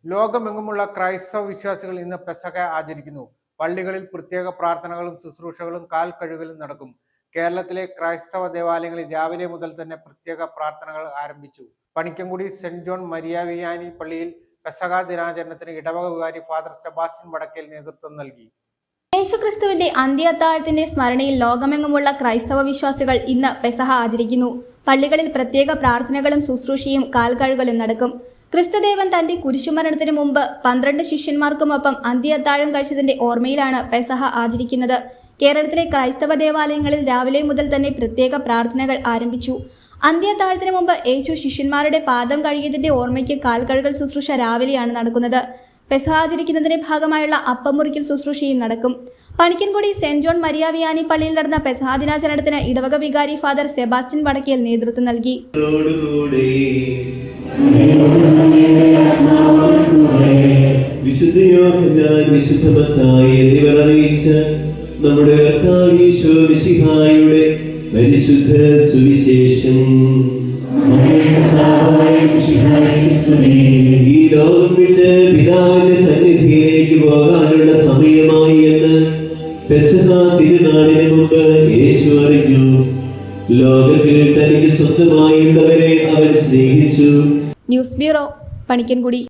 ലോകമെങ്ങുമുള്ള ക്രൈസ്തവ വിശ്വാസികൾ ഇന്ന് പെസഹ ആചരിക്കുന്നു. പള്ളികളിൽ പ്രത്യേക പ്രാർത്ഥനകളും ശുശ്രൂഷകളും കാൽ കഴുകലും നടക്കും. കേരളത്തിലെ ക്രൈസ്തവ ദേവാലയങ്ങളിൽ രാവിലെ മുതൽ തന്നെ പ്രത്യേക പ്രാർത്ഥനകൾ ആരംഭിച്ചു. Panikkankudi saint John Maria Vianney പള്ളിയിൽ പെസഹ ദിനാചരണത്തിന് ഇടവക വികാരി ഫാദർ സെബാസ്റ്റ്യൻ വടക്കേൽ നേതൃത്വം നൽകി. യേശുക്രിസ്തുവിന്റെ അന്ത്യത്താഴത്തിന്റെ സ്മരണയിൽ ലോകമെങ്ങുമുള്ള ക്രൈസ്തവ വിശ്വാസികൾ ഇന്ന് പെസഹ ആചരിക്കുന്നു. പള്ളികളിൽ പ്രത്യേക പ്രാർത്ഥനകളും ശുശ്രൂഷയും കാൽകഴുകലും നടക്കും. ക്രിസ്തുദേവൻ തന്റെ കുരിശുമരണത്തിന് മുമ്പ് 12 ശിഷ്യന്മാർക്കുമൊപ്പം അന്ത്യത്താഴം കഴിച്ചതിന്റെ ഓർമ്മയിലാണ് പെസഹ ആചരിക്കുന്നത്. കേരളത്തിലെ ക്രൈസ്തവ ദേവാലയങ്ങളിൽ രാവിലെ മുതൽ തന്നെ പ്രത്യേക പ്രാർത്ഥനകൾ ആരംഭിച്ചു. അന്ത്യത്താഴത്തിന് മുമ്പ് യേശു ശിഷ്യന്മാരുടെ പാദം കഴുകിയതിന്റെ ഓർമ്മയ്ക്ക് കാൽകഴുകൽ ശുശ്രൂഷ രാവിലെയാണ് നടക്കുന്നത്. പെസഹ ആചരിക്കുന്നതിന്റെ ഭാഗമായുള്ള അപ്പം മുറിക്കൽ ശുശ്രൂഷയും നടക്കും. Panikkankudi saint John Maria Vianney പള്ളിയിൽ നടന്ന പെസഹ ദിനാചരണത്തിന് ഇടവക വികാരി ഫാദർ സെബാസ്റ്റ്യൻ വടക്കേൽ നേതൃത്വം നൽകി. നമ്മുടെ പരിശുദ്ധ സുവിശേഷം ഈ ലോകം വിട്ട് പിതാവിന്റെ സന്നിധിയിലേക്ക് പോകാനുള്ള സമയമായി എന്ന് പെസഹ തിരുനാളിന് മുമ്പ് യേശു അറിഞ്ഞു. ലോകത്തിൽ തനിക്ക് സ്വന്തമായുള്ളവരെ അവൻ സ്നേഹിച്ചു. News bureau, Panikkankudi.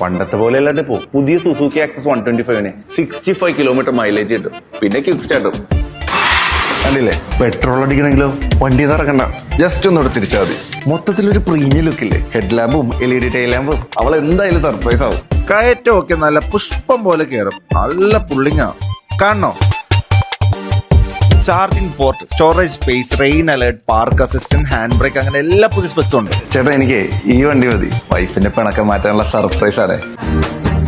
പണ്ടത്തെ പോലെ അല്ലാണ്ട് ഇപ്പോ പുതിയ സുസുക്കി ആക്സസ് 125 65 കിലോമീറ്റർ മൈലേജ് കിട്ടും. പിന്നെ ക്വിക്ക് സ്റ്റാർട്ടും കണ്ടില്ലേ. പെട്രോൾ അടിക്കണമെങ്കിലോ വണ്ടി ഇറക്കണ്ട, ജസ്റ്റ് ഒന്നോട് തിരിച്ചാൽ മതി. മൊത്തത്തിലൊരു പ്രീമിയം ലുക്കില്ലേ. ഹെഡ് ലാമ്പും LED ടൈൽ ലാമ്പും അവൾ എന്തായാലും സർപ്രൈസ് ആവും. കയറ്റമൊക്കെ നല്ല പുഷ്പം പോലെ കയറും. നല്ല പുള്ളിങ്ങാ. കാണണോ? Charging port, storage space, rain alert, park assistant, hand brake, അങ്ങനെ എല്ലാ പുതിയ സ്പെക്സും ഉണ്ട്. ചേട്ടാ, എനിക്ക് ഈ വണ്ടി മതി. വൈഫിന്റെ പിണക്കം മാറ്റാനുള്ള സർപ്രൈസ് ആണ്.